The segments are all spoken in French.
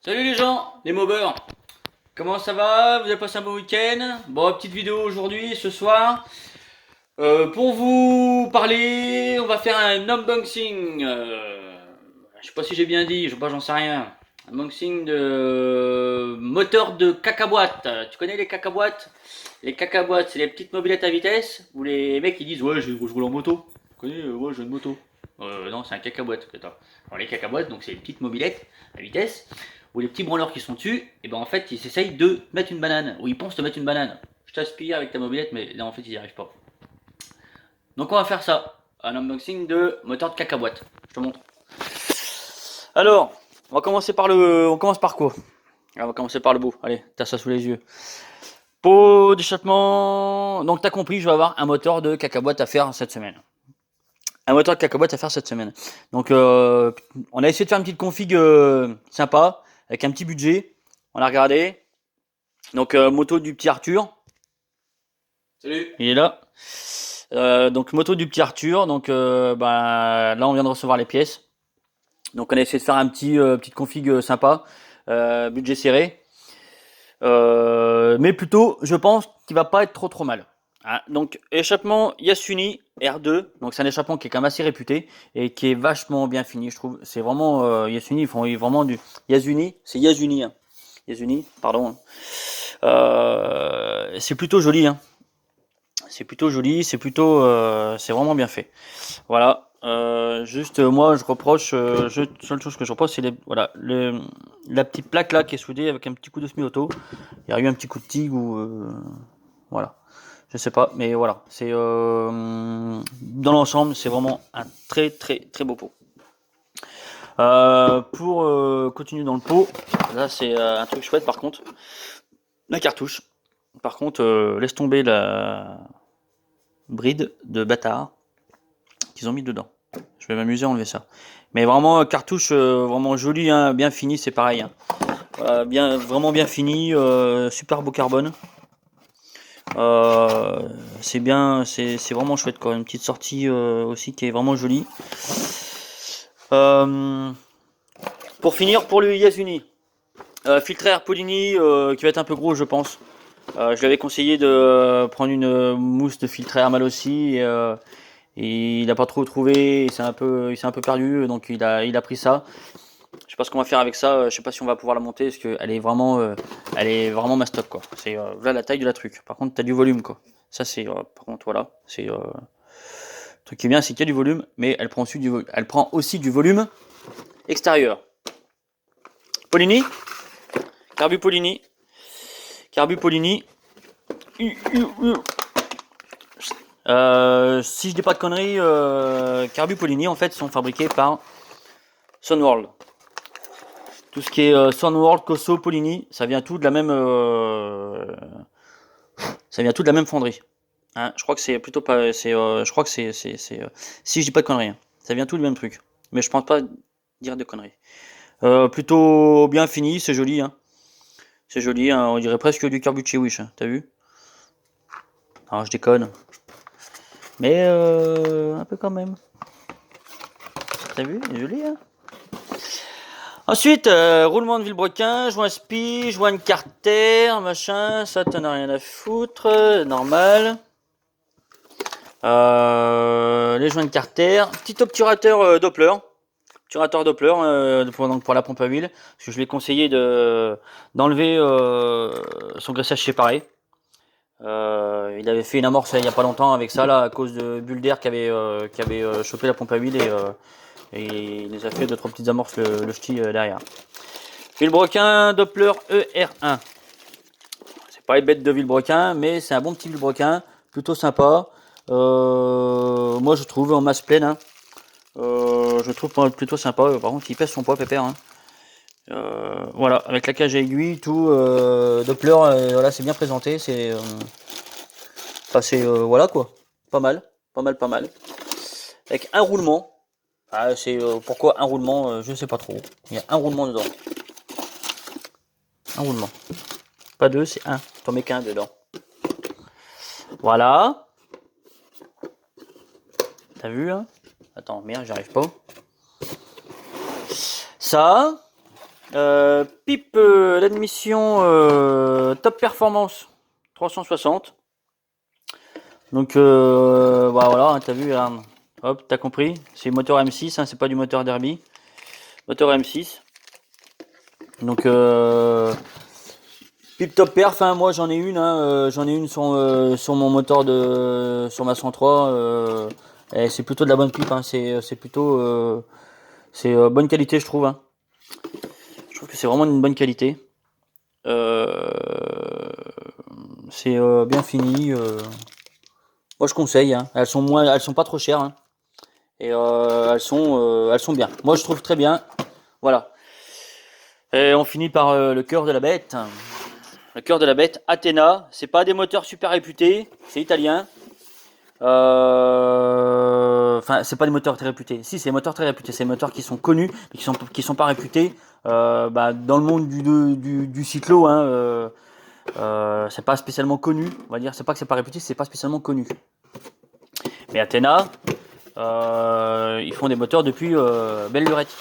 Salut les gens, les mobbers. Comment ça va? Vous avez passé un bon week-end? Bon, petite vidéo aujourd'hui, ce soir. Pour vous parler, on va faire un unboxing. Je sais pas si j'ai bien dit, je sais pas, j'en sais rien. Unboxing de moteur de cacaboîte. Tu connais les cacaboîtes? Les cacaboîtes, c'est les petites mobylettes à vitesse où les mecs ils disent ouais, je roule en moto. Tu connais? Ouais, j'ai une moto. Non, c'est un cacaboîte que t'as. Alors les cacaboîtes, donc c'est les petites mobylettes à vitesse où les petits branleurs qui sont dessus, et ben en fait ils essayent de mettre une banane, ou ils pensent te mettre une banane. Je t'aspire avec ta mobilette, mais là en fait ils n'y arrivent pas. Donc on va faire ça, un unboxing de moteur de cacaboîte. Je te montre. Alors, on commence par quoi? On va commencer par le bout. Allez, t'as ça sous les yeux. Pot d'échappement. Donc t'as compris, je vais avoir un moteur de cacaboîte à faire cette semaine. Un moteur de cacaboîte à faire cette semaine. Donc on a essayé de faire une petite config sympa, avec un petit budget. On a regardé. Donc moto du petit Arthur. Salut. Il est là. Donc moto du petit Arthur. Donc là on vient de recevoir les pièces. Donc on a essayé de faire un petite config sympa, budget serré. Mais plutôt, je pense qu'il va pas être trop mal. Ah, donc échappement Yasuni R2, donc c'est un échappement qui est quand même assez réputé et qui est vachement bien fini, je trouve. C'est vraiment Yasuni, ils font vraiment du Yasuni, c'est Yasuni, hein. Yasuni, pardon. C'est plutôt joli, hein. C'est plutôt joli, c'est vraiment bien fait. Voilà. Juste moi je reproche, seule chose que je reproche, c'est la petite plaque là qui est soudée avec un petit coup de semi-auto. Il y a eu un petit coup de tigre ou voilà. Je sais pas, mais voilà. C'est dans l'ensemble, c'est vraiment un très beau pot. Pour continuer dans le pot, là c'est un truc chouette par contre. La cartouche. Par contre, laisse tomber la bride de bâtard qu'ils ont mis dedans. Je vais m'amuser à enlever ça. Mais vraiment cartouche vraiment jolie, hein, bien fini, c'est pareil. Hein. Vraiment bien fini, super beau carbone. C'est bien, c'est vraiment chouette quoi. Une petite sortie aussi qui est vraiment jolie. Pour finir, pour le Yasuni, filtre Air Polini qui va être un peu gros, je pense. Je lui avais conseillé de prendre une mousse de filtre Air mal aussi. Et il n'a pas trop trouvé, il s'est un peu perdu, donc il a pris ça. Je sais pas ce qu'on va faire avec ça, je sais pas si on va pouvoir la monter, parce qu'elle elle est vraiment mastoc quoi. C'est là la taille de la truc. Par contre, t'as du volume quoi. Ça c'est, par contre voilà, c'est le truc qui est bien, c'est qu'il y a du volume, mais elle prend aussi du volume extérieur. Polini, Carbu Polini, Carbu Polini. Si je dis pas de conneries, Carbu Polini en fait sont fabriqués par Sunworld. Tout ce qui est Sunworld, Cosso, Polini, ça vient tout de la même, fonderie. Hein, je crois que c'est plutôt pas, je crois que si je dis pas de conneries, hein, ça vient tout du même truc. Mais je pense pas dire de conneries. Plutôt bien fini, c'est joli, hein. C'est joli, hein, on dirait presque du carbu de chez Wish, hein, t'as vu? Non, je déconne. Mais un peu quand même. T'as vu? Il est joli, hein. Ensuite, roulement de vilebrequin, joint spi, joint carter, machin, ça t'en as rien à foutre, normal. Les joints de carter, petit obturateur Doppler, obturateur Doppler pour la pompe à huile, parce que je lui ai conseillé d'enlever son graissage séparé. Il avait fait une amorce il n'y a pas longtemps avec ça là à cause de bulles d'air qui avait chopé la pompe à huile et il les a fait 2-3 petites amorces le ch'ti derrière. Vilebrequin Doppler ER1. C'est pas une bête de vilebrequin, mais c'est un bon petit vilebrequin, plutôt sympa. Moi je trouve en masse pleine. Hein. Je trouve plutôt sympa. Par contre, il pèse son poids, pépère. Hein. Voilà, avec la cage à aiguille, tout. Doppler, voilà, c'est bien présenté. Voilà quoi. Pas mal, pas mal. Avec un roulement. Ah, pourquoi un roulement, je sais pas trop. Il y a un roulement dedans. Un roulement. Pas deux, c'est un. T'en mets qu'un dedans. Voilà. T'as vu, hein? Attends, merde, j'arrive pas. Ça. Pipe l'admission top performance 360. Donc voilà, hein, t'as vu, regarde. Hop, t'as compris. C'est moteur M6, hein, c'est pas du moteur Derby. Moteur M6. Donc pipe top perf, hein, moi j'en ai une, hein, j'en ai une sur mon moteur sur ma 103. Et c'est plutôt de la bonne pipe, hein, c'est plutôt bonne qualité, je trouve. Hein. Je trouve que c'est vraiment une bonne qualité. C'est bien fini. Moi je conseille. Hein. Elles sont pas trop chères. Hein. Et elles sont bien. Moi je trouve très bien. Voilà. Et on finit par le cœur de la bête. Le cœur de la bête, Athena. C'est pas des moteurs super réputés. C'est italien. Enfin, c'est pas des moteurs très réputés. Si, c'est des moteurs très réputés. C'est des moteurs qui sont connus, mais qui sont pas réputés. Dans le monde du cyclo, hein, c'est pas spécialement connu. On va dire, c'est pas que c'est pas réputé, c'est pas spécialement connu. Mais Athena, ils font des moteurs depuis belle lurette.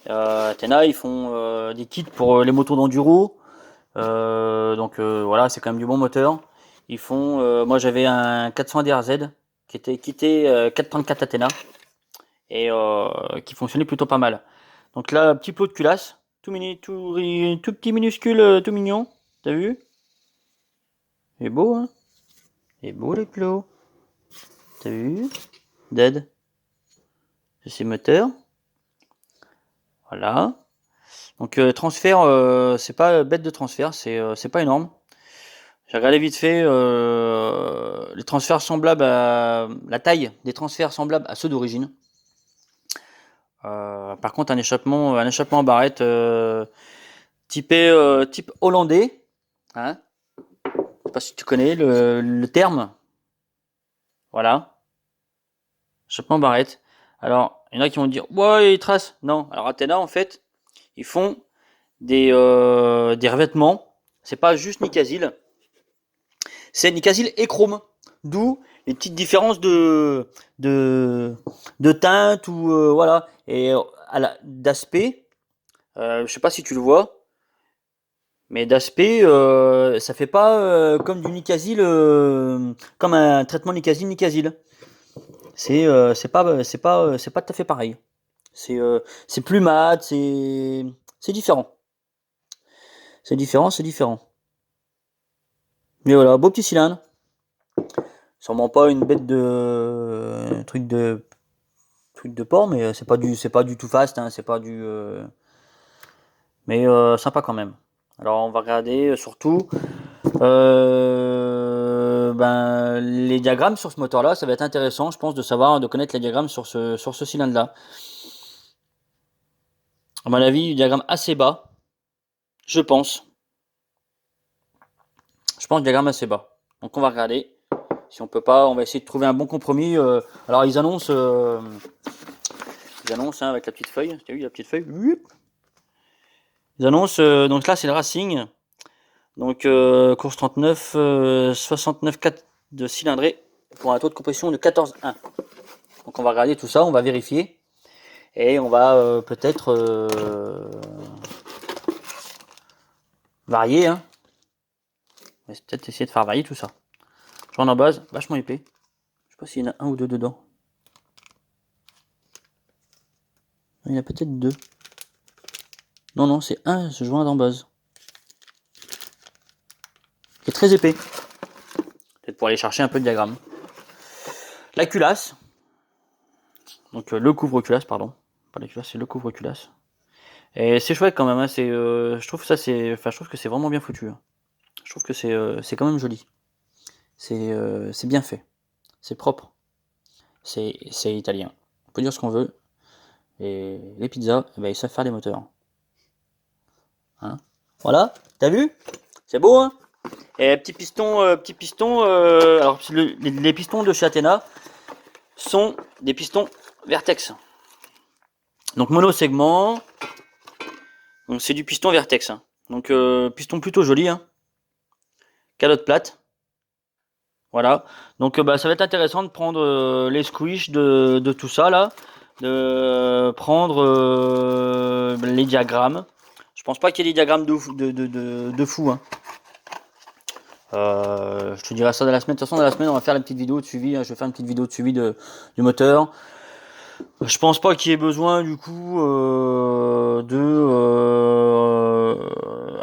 Athena, ils font des kits pour les motos d'enduro. Donc voilà, c'est quand même du bon moteur. Ils font, moi j'avais un 400 DRZ qui était quitté 434 Athena et qui fonctionnait plutôt pas mal. Donc là, petit plot de culasse, tout petit minuscule, tout mignon. T'as vu? Il est beau, hein? Il est beau le plot. T'as vu? Dead. C'est ses moteurs. Voilà. Donc transfert, c'est pas bête de transfert, c'est pas énorme. J'ai regardé vite fait les transferts semblables à la taille des transferts semblables à ceux d'origine. Par contre, un échappement en barrette type hollandais. Hein, je sais pas si tu connais le terme. Voilà. Échappement en barrette. Alors, il y en a qui vont dire ouais, ils tracent. Non. Alors Athena, en fait, ils font des revêtements. C'est pas juste Nicasil. C'est Nicasil et chrome. D'où les petites différences de teinte ou voilà. Et d'aspect, je sais pas si tu le vois, mais d'aspect, ça fait pas comme du Nicasil, comme un traitement Nicasil. C'est pas tout à fait pareil. C'est plus mat, c'est différent. C'est différent. Mais voilà, beau petit cylindre. Sûrement pas une bête de truc de porc, mais c'est pas du tout fast, hein, c'est pas du mais sympa quand même. Alors on va regarder surtout les diagrammes sur ce moteur là, ça va être intéressant je pense de connaître les diagrammes sur ce cylindre là. À mon avis, diagramme assez bas, je pense. Diagramme assez bas. Donc on va regarder. Si on peut pas, on va essayer de trouver un bon compromis. Alors ils annoncent hein, avec la petite feuille. Tu as vu la petite feuille? Ils annoncent, donc là c'est le Racing. Donc course 39, 69,4 de cylindrée pour un taux de compression de 14,1. Donc on va regarder tout ça, on va vérifier. Et on va peut-être varier. Hein. On va peut-être essayer de faire varier tout ça. Joint en base, vachement épais. Je sais pas s'il y en a un ou deux dedans. Il y en a peut-être deux. Non, c'est un joint en base. Qui est très épais. Peut-être pour aller chercher un peu de diagramme. La culasse. Donc le couvre-culasse, pardon. Pas la culasse, c'est le couvre-culasse. Et c'est chouette quand même. Hein. Je trouve que c'est vraiment bien foutu. Hein. Je trouve que c'est quand même joli. C'est bien fait. C'est propre. C'est italien. On peut dire ce qu'on veut. Et les pizzas, ils savent faire les moteurs. Hein, voilà, t'as vu? C'est beau, hein? Et petit piston. Alors les pistons de chez Athena sont des pistons Vertex. Donc monosegment. Donc c'est du piston Vertex. Hein. Donc piston plutôt joli. Hein. Calotte plate. Voilà. Donc ça va être intéressant de prendre les squish de tout ça là. De prendre les diagrammes. pense pas qu'il y ait des diagrammes de fou. Hein. Je te dirai ça dans la semaine. De toute façon, dans la semaine, on va faire la petite vidéo de suivi. Je vais faire une petite vidéo de suivi du moteur. Je pense pas qu'il y ait besoin du coup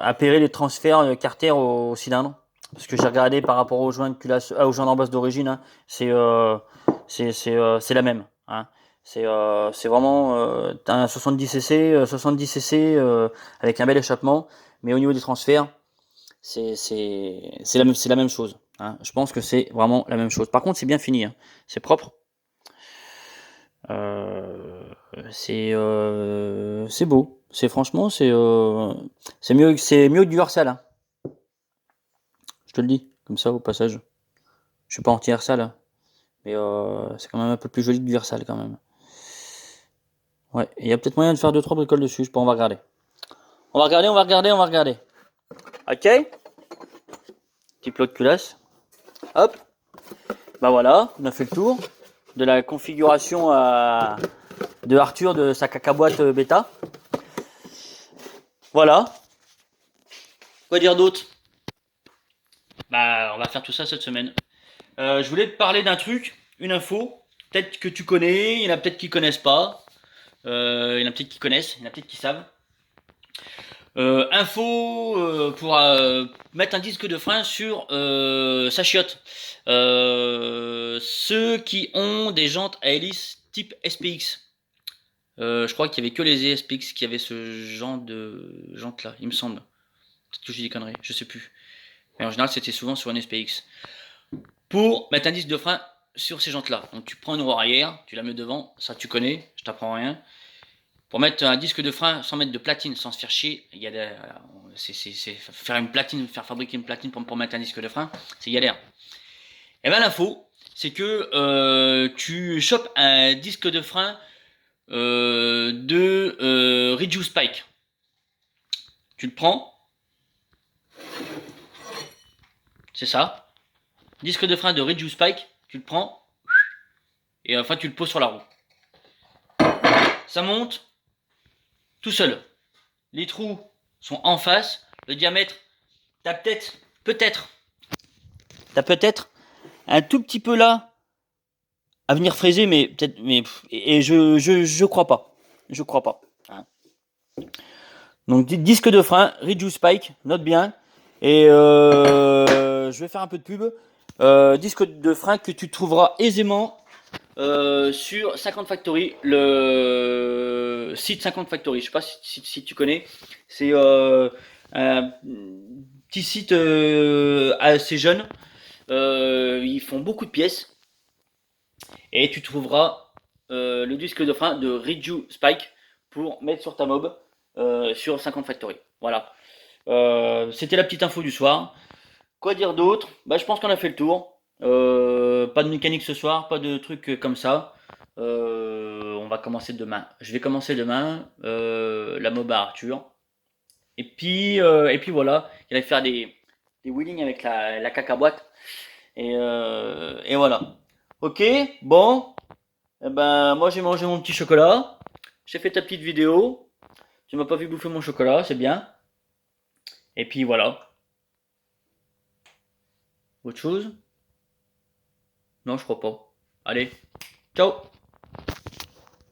appairer les transferts carter au cylindre. Parce que j'ai regardé par rapport aux joints de culasse, aux joints d'en base d'origine, hein, c'est la même. Hein. C'est vraiment un 70cc, 70cc avec un bel échappement. Mais au niveau des transferts, c'est la même chose. Hein. Je pense que c'est vraiment la même chose. Par contre, c'est bien fini. Hein. C'est propre. C'est beau. C'est franchement, c'est mieux que du Versal. Hein. Je te le dis, comme ça au passage. Je suis pas anti-Versal, hein, mais c'est quand même un peu plus joli que du Versal quand même. Ouais, il y a peut-être moyen de faire 2-3 bricoles dessus. Je sais pas, on va regarder. On va regarder. Ok. Petit plot de culasse. Hop. Bah voilà, on a fait le tour de la configuration de Arthur de sa cacaboîte bêta. Voilà. Quoi dire d'autre? Bah, on va faire tout ça cette semaine. Je voulais te parler d'un truc, une info. Peut-être que tu connais, il y en a peut-être qui connaissent pas. Il y en a peut-être qui connaissent, il y en a peut-être qui savent. Info pour mettre un disque de frein sur sa chiotte. Ceux qui ont des jantes à hélice type SPX. Je crois qu'il y avait que les SPX qui avaient ce genre de jantes là, il me semble. Peut-être que j'ai des conneries, je sais plus. Mais en général, c'était souvent sur une SPX. Pour mettre un disque de frein sur ces jantes là. Donc tu prends une roue arrière, tu la mets devant, ça tu connais, je t'apprends rien. Pour mettre un disque de frein sans mettre de platine, sans se faire chier, il y a faire une platine, faire fabriquer une platine pour mettre un disque de frein, c'est galère. Et bien l'info, c'est que tu chopes un disque de frein de Reduce Spike. Tu le prends, c'est ça. Disque de frein de Reduce Spike, tu le prends et enfin tu le poses sur la roue. Ça monte tout seul. Les trous sont en face. Le diamètre, t'as peut-être un tout petit peu là à venir fraiser, mais peut-être, et je crois pas. Je crois pas. Hein. Donc disque de frein, Reduce Spike, note bien. Et je vais faire un peu de pub. Disque de frein que tu trouveras aisément sur 50 Factory, le site 50 Factory. Je sais pas si tu connais. C'est un petit site assez jeune. Ils font beaucoup de pièces. Et tu trouveras le disque de frein de Reju Spike pour mettre sur ta mob sur 50 Factory. Voilà. C'était la petite info du soir. Quoi dire d'autre? Bah, je pense qu'on a fait le tour. Pas de mécanique ce soir, pas de trucs comme ça. On va commencer demain. Je vais commencer demain la mob à Arthur. Et puis voilà. Il va faire des wheelings avec la cacaboîte. Et voilà. Ok, bon. Eh ben, moi j'ai mangé mon petit chocolat. J'ai fait ta petite vidéo. Tu m'as pas vu bouffer mon chocolat, c'est bien. Et puis voilà. Autre chose? Non, je crois pas. Allez, ciao!